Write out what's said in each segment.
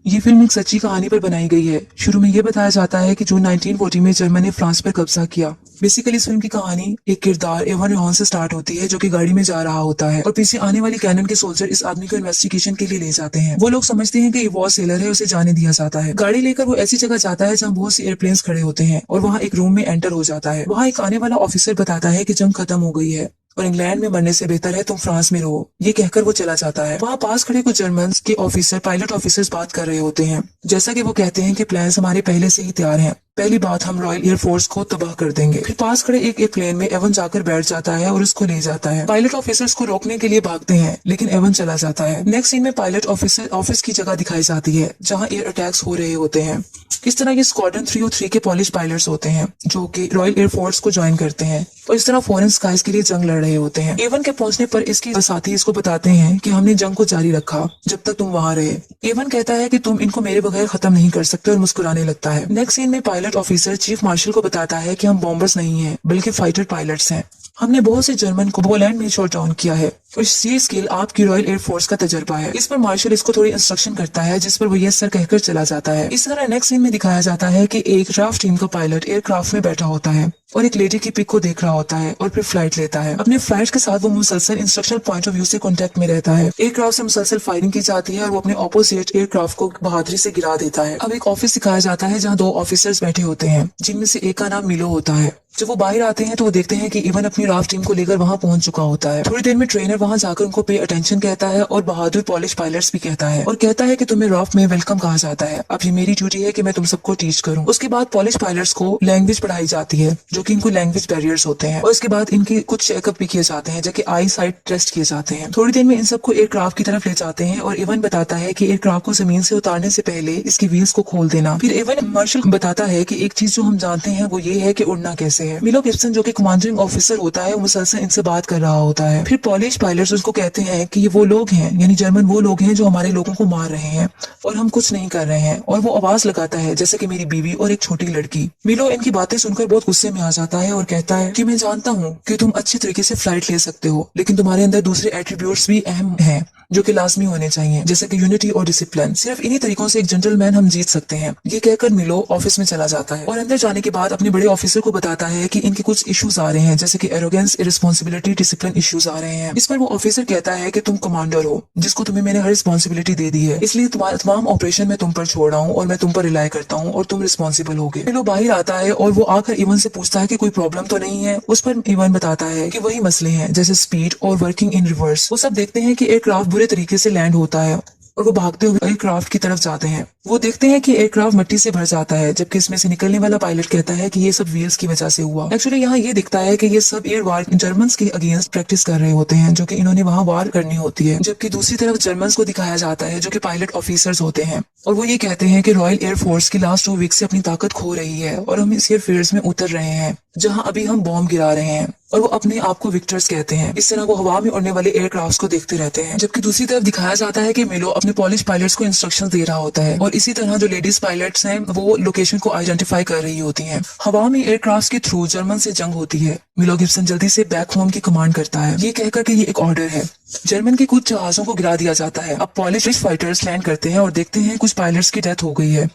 ये फिल्म एक सच्ची कहानी पर बनाई गई है। शुरू में ये बताया जाता है कि जून 1940 में जर्मनी ने फ्रांस पर कब्जा किया। बेसिकली इस फिल्म की कहानी एक किरदार एवन रेहॉन से स्टार्ट होती है, जो कि गाड़ी में जा रहा होता है और पीछे आने वाली कैनन के सोल्जर इस आदमी को इन्वेस्टिगेशन के लिए ले जाते हैं। वो लोग समझते हैं कि ये वॉर सेलर है, उसे जाने दिया जाता है। गाड़ी लेकर वो ऐसी जगह जाता है जहाँ बहुत सी एयरप्लेन्स खड़े होते हैं और वहाँ एक रूम में एंटर हो जाता है। वहाँ एक आने वाला ऑफिसर बताता है कि जंग खत्म हो गई है और इंग्लैंड में मरने से बेहतर है तुम फ्रांस में रहो। ये कहकर वो चला जाता है। वहाँ पास खड़े कुछ जर्मन के ऑफिसर पायलट ऑफिसर्स बात कर रहे होते हैं। जैसा कि वो कहते हैं कि प्लान्स हमारे पहले से ही तैयार हैं। पहली बात, हम रॉयल एयरफोर्स को तबाह कर देंगे। फिर पास खड़े एक एयरप्लेन में एवन जाकर बैठ जाता है और उसको ले जाता है। पायलट ऑफिसर्स को रोकने के लिए भागते हैं, लेकिन एवन चला जाता है। नेक्स्ट सीन में पायलट ऑफिसर ऑफिस की जगह दिखाई जाती है जहाँ एयर अटैक्स हो रहे होते हैं। इस तरह ये स्क्वाड्रन 303 के पॉलिश पायलट्स होते हैं जो कि रॉयल एयरफोर्स को ज्वाइन करते हैं और इस तरह फॉरेन स्काइज के लिए जंग लड़ रहे होते हैं। एवन के पहुंचने पर इसके साथी इसको बताते हैं कि हमने जंग को जारी रखा जब तक तुम वहां रहे। एवन कहता है कि तुम इनको मेरे बगैर खत्म नहीं कर सकते और मुस्कुराने लगता है। नेक्स्ट सीन में पायलट ऑफिसर चीफ मार्शल को बताता है कि हम बॉम्बर्स नहीं हैं बल्कि फाइटर पायलट्स हैं। हमने बहुत से जर्मन को पोलैंड में शॉट डाउन किया है और ये स्किल आपकी रॉयल एयरफोर्स का तजुर्बा है। इस पर मार्शल इसको थोड़ी इंस्ट्रक्शन करता है, जिस पर वो यस सर कहकर चला जाता है। इस तरह नेक्स्ट सीन में दिखाया जाता है कि एक राफ्ट टीम का पायलट एयरक्राफ्ट में बैठा होता है और एक लेडी की पिक को देख रहा होता है और फिर फ्लाइट लेता है। अपने फ्लाइट के साथ वो मुसलसल इंस्ट्रक्शनल पॉइंट ऑफ व्यू से कॉन्टेक्ट में रहता है। एयरक्राफ्ट से मुसलसल फायरिंग की जाती है और वो अपने ऑपोजिट एयरक्राफ्ट को बहादुरी से गिरा देता है। अब एक ऑफिस दिखाया जाता है जहाँ दो ऑफिसर्स बैठे होते हैं, जिनमें से एक का नाम मिलो होता है। जब वो बाहर आते हैं तो वो देखते हैं कि इवन अपनी राफ्ट टीम को लेकर वहां पहुंच चुका होता है। थोड़ी देर में ट्रेनर वहां जाकर उनको पे अटेंशन कहता है और बहादुर पॉलिश पायलट्स भी कहता है और कहता है कि तुम्हें राफ्ट में वेलकम कहा जाता है। अब ये मेरी ड्यूटी है कि मैं तुम सबको टीच करूं। उसके बाद पॉलिश पायलट्स को लैंग्वेज पढ़ाई जाती है, जो कि इनको लैंग्वेज बैरियर्स होते हैं, और इसके बाद इनके कुछ चेकअप भी किए जाते हैं, जो कि आई साइट टेस्ट किए जाते हैं। थोड़ी देर में इन सबको एयरक्राफ्ट की तरफ ले जाते हैं और इवन बताता है कि एयरक्राफ्ट को जमीन से उतारने से पहले इसके व्हील्स को खोल देना। फिर इवन मार्शल बताता है कि एक चीज जो हम जानते हैं वो ये है कि उड़ना कैसे है। मिलो गिब्सन जो कि कमांडिंग ऑफिसर होता है, मुसलसल इनसे बात कर रहा होता है। फिर पॉलिश पायलट्स उसको कहते हैं कि ये वो लोग हैं, यानी जर्मन वो लोग हैं जो हमारे लोगों को मार रहे हैं और हम कुछ नहीं कर रहे हैं। और वो आवाज लगाता है जैसे कि मेरी बीवी और एक छोटी लड़की। मिलो इनकी बातें सुनकर बहुत गुस्से में आ जाता है और कहता है कि मैं जानता हूँ कि तुम अच्छी तरीके से फ्लाइट ले सकते हो, लेकिन तुम्हारे अंदर दूसरे एट्रीब्यूट्स भी अहम हैं जो कि लाजमी होने चाहिए, जैसे कि यूनिटी और डिसिप्लिन। सिर्फ इन्हीं तरीकों से एक जेंटलमैन हम जीत सकते हैं। ये कहकर मिलो ऑफिस में चला जाता है और अंदर जाने के बाद अपने बड़े ऑफिसर को बताता है कि इनके कुछ इश्यूज आ रहे हैं, जैसे कि एरोगेंस, इररिस्पांसिबिलिटी, डिसिप्लिन इश्यूज आ रहे हैं। इस पर वो ऑफिसर कहता है कि तुम कमांडर हो, जिसको तुम्हें मैंने हर रिस्पॉन्सिबिलिटी दे दी है, इसलिए तुम्हारे तमाम ऑपरेशन मैं तुम पर छोड़ रहा हूँ और मैं तुम पर रिलाई करता हूँ और तुम रिस्पॉन्सिबल होगे। मिलो बाहर आता है और वो आकर इवन से पूछता है कि कोई प्रॉब्लम तो नहीं है। उस पर इवन बताता है कि वही मसले हैं, जैसे स्पीड और वर्किंग इन रिवर्स। वो सब देखते हैं कि एयरक्राफ्ट बुरे तरीके से लैंड होता है और वो भागते हुए एयरक्राफ्ट की तरफ जाते हैं। वो देखते हैं कि एयरक्राफ्ट मिट्टी से भर जाता है, जबकि इसमें से निकलने वाला पायलट कहता है कि ये सब व्हील्स की वजह से हुआ। एक्चुअली यहाँ ये दिखता है कि ये सब एयर वार जर्मन्स के अगेंस्ट प्रैक्टिस कर रहे होते हैं, जो कि इन्होंने वहाँ वार करनी होती है। जबकि दूसरी तरफ जर्मन्स को दिखाया जाता है जो कि पायलट ऑफिसर्स होते हैं और वो ये कहते हैं कि रॉयल एयरफोर्स की लास्ट 2 वीक से अपनी ताकत खो रही है और हम इस एयरफील्ड्स में उतर रहे हैं जहाँ अभी हम बॉम्ब गिरा रहे हैं, और वो अपने आप को विक्टर्स कहते हैं। इस तरह वो हवा में उड़ने वाले एयरक्राफ्ट को देखते रहते हैं। जबकि दूसरी तरफ दिखाया जाता है कि मिलो अपने पॉलिश पायलट्स को इंस्ट्रक्शंस दे रहा होता है और इसी तरह जो लेडीज पायलट्स हैं वो लोकेशन को आइडेंटिफाई कर रही होती हैं। हवा में एयरक्राफ्ट के थ्रू जर्मन से जंग होती है। मिलो गिब्सन जल्दी से बैक होम की कमांड करता है, ये कहकर कि ये एक ऑर्डर है। जर्मन के कुछ जहाजों को गिरा दिया जाता है। अब पॉलिश फाइटर्स लैंड करते हैं और देखते हैं कुछ पायलट्स की डेथ हो गई है,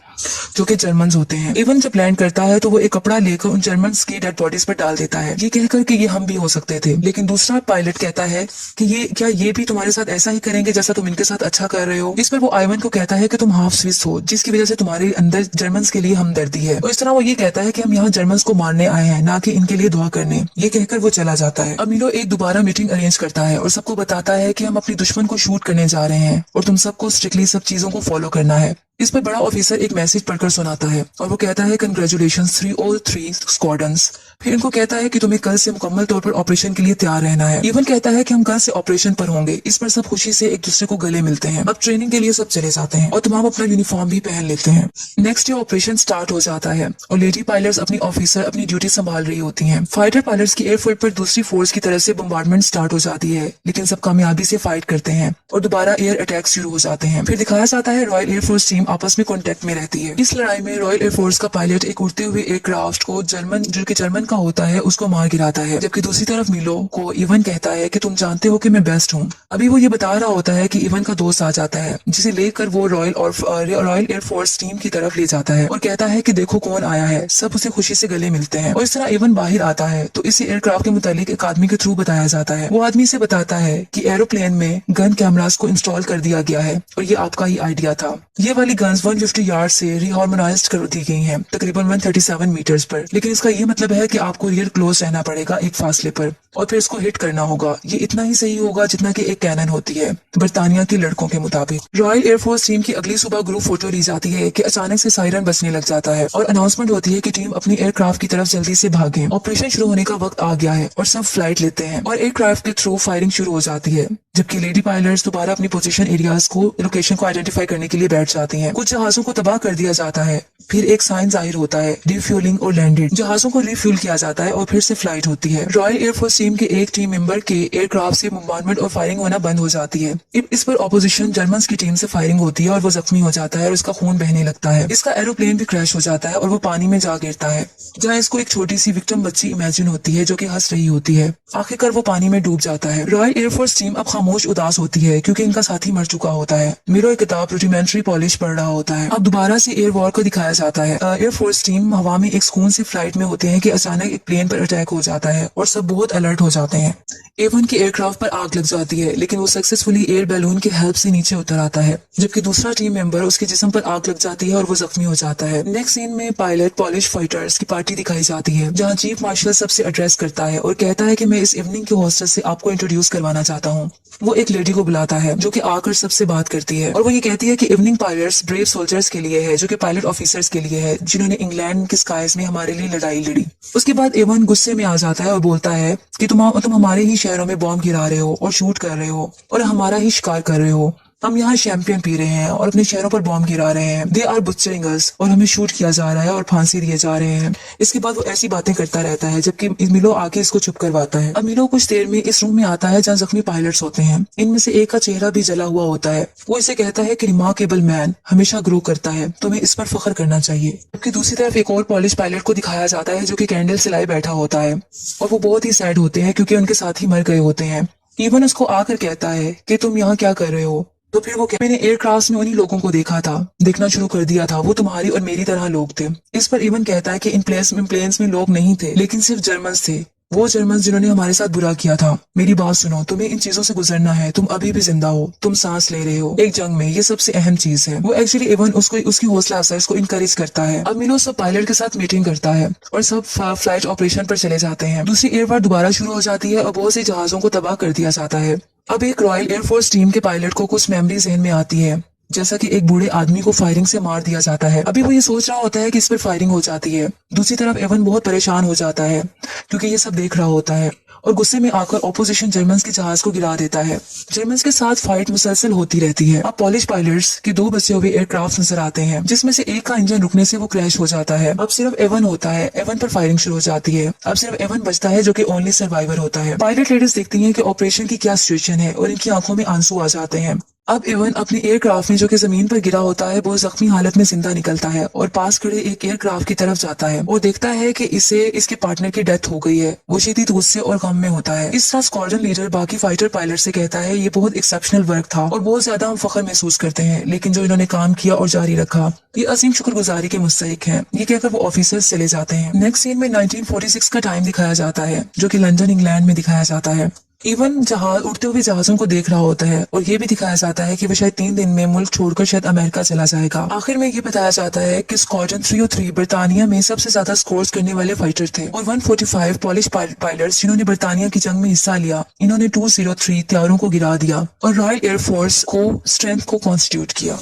जो कि जर्मन्स होते हैं। इवन जब लैंड करता है तो वो एक कपड़ा लेकर उन जर्मन्स की डेड बॉडीज पर डाल देता है, ये कहकर कि ये हम भी हो सकते थे। लेकिन दूसरा पायलट कहता है कि ये भी तुम्हारे साथ ऐसा ही करेंगे जैसा तुम इनके साथ अच्छा कर रहे हो। इस पर वो आइवन को कहता है कि तुम हाफ स्विस हो, जिसकी वजह से तुम्हारे अंदर जर्मन्स के लिए हमदर्दी है। और इस तरह वो ये कहता है कि हम यहाँ जर्मन्स को मारने आए हैं, ना कि इनके लिए दुआ करने। ये कहकर वो चला जाता है। अब मिलो एक दोबारा मीटिंग अरेंज करता है और सबको बताता है कि हम अपनी दुश्मन को शूट करने जा रहे हैं और तुम सबको स्ट्रिक्टली सब चीजों को फॉलो करना है। इस पर बड़ा ऑफिसर एक मैसेज पढ़कर सुनाता है और वो कहता है कंग्रेचुलेशंस 303 स्क्वाड्रंस। फिर इनको कहता है कि तुम्हें कल से मुकम्मल तौर पर ऑपरेशन के लिए तैयार रहना है। इवन कहता है कि हम कल से ऑपरेशन पर होंगे। इस पर सब खुशी से एक दूसरे को गले मिलते हैं। अब ट्रेनिंग के लिए सब चले जाते हैं और तमाम अपना यूनिफॉर्म भी पहन लेते हैं। नेक्स्ट डे ऑपरेशन स्टार्ट हो जाता है और लेडी पायलट्स अपनी ऑफिसर अपनी ड्यूटी संभाल रही होती हैं। फाइटर पायलट्स की एयरफील्ड पर दूसरी फोर्स की तरफ से बम्बार्डमेंट स्टार्ट हो जाती है, लेकिन सब कामयाबी से फाइट करते हैं और दोबारा एयर अटैक शुरू हो जाते हैं। फिर दिखाया जाता है रॉयल एयरफोर्स टीम टीम आपस में कॉन्टेक्ट में रहती है। इस लड़ाई में रॉयल एयरफोर्स का पायलट एक उड़ते हुए एयरक्राफ्ट को जो कि जर्मन का होता है उसको मार गिराता है, जबकि दूसरी तरफ मिलो को इवन कहता है कि तुम जानते हो कि मैं बेस्ट हूँ। अभी वो ये बता रहा होता है कि इवन का दोस्त आ जाता है, जिसे लेकर वो रॉयल एयरफोर्स टीम की तरफ ले जाता है और कहता है कि देखो कौन आया है। सब उसे खुशी से गले मिलते हैं और इस तरह इवन बाहर आता है तो इसे एयरक्राफ्ट के मुतालिक एक आदमी के थ्रू बताया जाता है। वो आदमी से बताता है कि एरोप्लेन में गन कैमरास को इंस्टॉल कर दिया गया है और ये आपका ही आइडिया था। ये वाली गन्स 150 यार्ड से रिहार्मोनाइज्ड कर दी गई हैं, तकरीबन 137 मीटर्स पर। लेकिन इसका ये मतलब है कि आपको रियर क्लोज रहना पड़ेगा एक फासले पर और फिर इसको हिट करना होगा। ये इतना ही सही होगा जितना कि एक कैनन होती है बरतानिया के लड़कों के मुताबिक। रॉयल एयरफोर्स टीम की अगली सुबह ग्रुप फोटो ली जाती है कि अचानक से सायरन बजने लग जाता है और अनाउंसमेंट होती है कि टीम अपनी एयरक्राफ्ट की तरफ जल्दी से भागे। ऑपरेशन शुरू होने का वक्त आ गया है और सब फ्लाइट लेते हैं और एयरक्राफ्ट के थ्रू फायरिंग शुरू हो जाती है, जबकि लेडी पायलट्स दोबारा अपनी पोजीशन एरियाज को लोकेशन को आइडेंटिफाई करने के लिए बैठ जाती हैं। कुछ जहाजों को तबाह कर दिया जाता है, फिर एक साइन जाहिर होता है रिफ्यूलिंग और लैंडेड। जहाजों को रिफ्यूल किया जाता है और फिर से फ्लाइट होती है। रॉयल एयरफोर्स टीम के एक टीम मेंबर के एयरक्राफ्ट से बॉम्बार्डमेंट और फायरिंग होना बंद हो जाती है। इस पर ऑपोजिशन जर्मन की टीम से फायरिंग होती है और वो जख्मी हो जाता है और उसका खून बहने लगता है। इसका एरोप्लेन भी क्रैश हो जाता है और वो पानी में जा गिरता है, जहाँ इसको एक छोटी सी विक्टिम बच्ची इमेजिन होती है जो कि हंस रही होती है। आखिरकार वो पानी में डूब जाता है। रॉयल एयरफोर्स टीम अब खामोश उदास होती है क्योंकि इनका साथी मर चुका होता है। मीरो एक किताब रूडिमेंट्री पॉलिश पढ़ रहा होता है। अब दोबारा से एयर वॉर को दिखाया जाता है। एयरफोर्स टीम हवा में एक सुकून से फ्लाइट में होते हैं कि अचानक एक प्लेन पर अटैक हो जाता है और सब बहुत अलर्ट हो जाते हैं। A1 के एयरक्राफ्ट पर आग लग जाती है, लेकिन वो सक्सेसफुली एयर बैलून की हेल्प से नीचे उतर आता है, जबकि दूसरा टीम मेंबर उसके जिस्म पर आग लग जाती है और वो जख्मी हो जाता है। नेक्स्ट सीन में पायलट पॉलिश फाइटर्स की पार्टी दिखाई जाती है, जहां चीफ मार्शल सबसे एड्रेस करता है और कहता है कि मैं इस इवनिंग के होस्टेस से आपको इंट्रोड्यूस करवाना चाहता हूँ। वो एक लेडी को बुलाता है जो कि आकर सबसे बात करती है और वो ये कहती है कि इवनिंग पायलट्स ब्रेव सोल्जर्स के लिए है, जो कि पायलट ऑफिसर्स के लिए है, जिन्होंने इंग्लैंड के स्काइज में हमारे लिए लड़ाई लड़ी। उसके बाद A1 गुस्से में आ जाता है और बोलता है कि तुम हमारे ही शहरों में बॉम्ब गिरा रहे हो और शूट कर रहे हो और हमारा ही शिकार कर रहे हो। हम यहाँ शैंपियन पी रहे हैं और अपने शहरों पर बॉम्ब गिरा रहे हैं। दे आर बुचरिंग अस और हमें शूट किया जा रहा है और फांसी दिए जा रहे हैं। इसके बाद वो ऐसी बातें करता रहता है जबकि मिलो आके इसको चुप करवाता है। अब मिलो कुछ देर में इस रूम में आता है जहाँ जख्मी पायलट्स होते हैं। इनमें से एक का चेहरा भी जला हुआ होता है। वो इसे कहता है कि रिमार्केबल मैन हमेशा ग्रो करता है, तुम्हें इस पर फख्र करना चाहिए। जबकि दूसरी तरफ एक और पॉलिश पायलट को दिखाया जाता है जो कि कैंडल सिलाए बैठा होता है और वो बहुत ही सैड होते हैं क्योंकि उनके साथी मर गए होते हैं। इवन उसको आकर कहता है कि तुम यहाँ क्या कर रहे हो। तो फिर वो मैंने एयरक्राफ्ट में उन्हीं लोगों को देखना शुरू कर दिया था, वो तुम्हारी और मेरी तरह लोग थे। इस पर इवन कहता है कि इन प्लेन्स में लोग नहीं थे, लेकिन सिर्फ जर्मन्स थे, वो जर्मन्स जिन्होंने हमारे साथ बुरा किया था। मेरी बात सुनो, तुम्हें इन चीजों से गुजरना है, तुम अभी भी जिंदा हो, तुम सांस ले रहे हो एक जंग में, ये सबसे अहम चीज है। वो एक्चुअली इवन उसकी हौसला अफजाई को इनकरेज करता है। अब मिलो सब पायलट के साथ मीटिंग करता है और सब फ्लाइट ऑपरेशन पर चले जाते हैं। दूसरी एयर वॉर दोबारा शुरू हो जाती है और बहुत से जहाजों को तबाह कर दिया जाता है। अब एक रॉयल एयरफोर्स टीम के पायलट को कुछ मेमोरी जहन में आती है, जैसा कि एक बूढ़े आदमी को फायरिंग से मार दिया जाता है। अभी वो ये सोच रहा होता है कि इस पर फायरिंग हो जाती है। दूसरी तरफ एवन बहुत परेशान हो जाता है क्योंकि ये सब देख रहा होता है और गुस्से में आकर ऑपोजिशन जर्मन्स के जहाज को गिरा देता है। जर्मन्स के साथ फाइट मुसलसल होती रहती है। अब पॉलिश पायलट्स के 2 बचे हुए एयरक्राफ्ट नजर आते हैं, जिसमें से एक का इंजन रुकने से वो क्रैश हो जाता है। अब सिर्फ एवन होता है, एवन पर फायरिंग शुरू हो जाती है। अब सिर्फ एवन बचता है जो कि ओनली सर्वाइवर होता है। पायलट लेडीज देखती हैं कि ऑपरेशन की क्या सिचुएशन है और इनकी आंखों में आंसू आ जाते हैं। अब एवन अपने एयरक्राफ्ट में जो कि जमीन पर गिरा होता है वो जख्मी हालत में जिंदा निकलता है और पास खड़े एक एयरक्राफ्ट की तरफ जाता है और देखता है कि इसके पार्टनर की डेथ हो गई है। वो शदीद गुस्से और गम में होता है। इस तरह स्क्वाड्रन लीडर बाकी फाइटर पायलट से कहता है ये बहुत एक्सेप्शनल वर्क था और बहुत ज्यादा हम फख्र महसूस करते हैं, लेकिन जो इन्होंने काम किया और जारी रखा ये असीम शुक्रगुजारी के मुस्तहिक हैं। ये कहकर वो ऑफिसर्स चले जाते हैं। नेक्स्ट सीन में 1946 का टाइम दिखाया जाता है जो कि लंदन इंग्लैंड में दिखाया जाता है। इवन उड़ते हुए जहाजों को देख रहा होता है और ये भी दिखाया जाता है कि वो शायद 3 दिन में मुल्क छोड़कर शायद अमेरिका चला जाएगा। आखिर में ये बताया जाता है कि स्क्वाड्रन 303 बर्तानिया में सबसे ज्यादा स्कोर्स करने वाले फाइटर थे और 145 पॉलिश पायलट्स जिन्होंने बर्तानिया की जंग में हिस्सा लिया, इन्होंने 203 त्यारों को गिरा दिया और रॉयल एयरफोर्स को स्ट्रेंथ को कॉन्स्टिट्यूट किया।